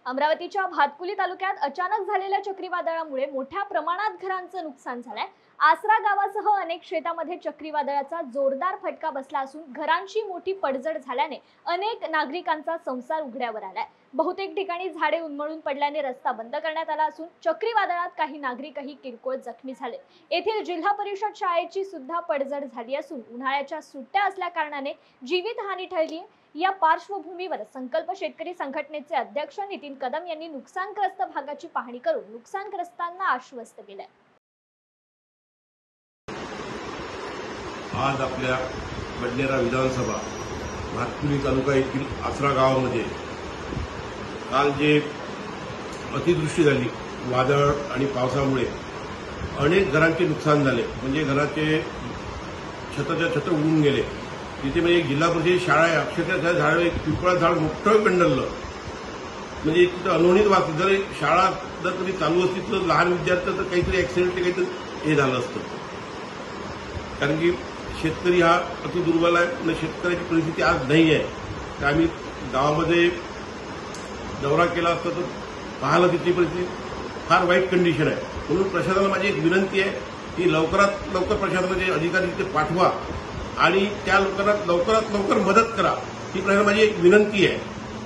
अमरावतीच्या भातकुली तालुक्यात अचानक झालेल्या चक्रीवादळामुळे मोठ्या प्रमाणात घरांचं नुकसान झालंय। आसरा गावासह अनेक शेतामध्ये चक्रीवादळाचा जोरदार फटका बसला असून घरांची मोठी पडझड झाल्याने अनेक नागरिकांचा संसार उघड्यावर आलाय। बहुतेक ठिकाणी झाडे उन्मळून पडल्याने रस्ता बंद करण्यात आला असून चक्रीवादळात काही नागरिकही किरकोळ जखमी झाले। येथील जिल्हा परिषद शाळेची सुद्धा पडझड झाली असून उन्हाळ्याच्या सुट्ट्या असल्या कारणाने जीवितहानी टळली। या पार्श्वभूमीवर संकल्प शेतकरी संघटनेचे अध्यक्ष नितीन कदम यांनी नुकसानग्रस्त भागाची पाहणी करून नुकसानग्रस्तांना आश्वस्त केले। आज आपल्या बडनेरा विधानसभा भातकुली तालुका येथील आसरा गावामध्ये काल जे अतिवृष्टी झाली वादळ आणि पावसामुळे अनेक घरांचे नुकसान झाले। म्हणजे घराचे छताच्या छत उडून गेले। तिथे म्हणजे जिल्हा परिषद शाळा आहे, अक्षरशः झाड एक पिंपळा झाड मोठं गंडललं। म्हणजे तिथं अनोळीत वाचत जर शाळा जर कधी चालू असती तर लहान विद्यार्थ्यांचं काहीतरी ऍक्सिडेंट काहीतरी हे झालं असतं। कारण की शेतकरी हा अति दुर्बल आहे आणि शेतकऱ्याची परिस्थिती आज नाही आहे। तर आम्ही गावामध्ये दौरा केला असता तर पाहायला तिथली परिस्थिती फार वाईट कंडिशन आहे। म्हणून प्रशासनाला माझी एक विनंती आहे की लवकरात लवकर प्रशासनाचे अधिकारी तिथे पाठवा आणि त्या लोकांना लवकरात लवकर मदत करा, ही माझी एक विनंती आहे।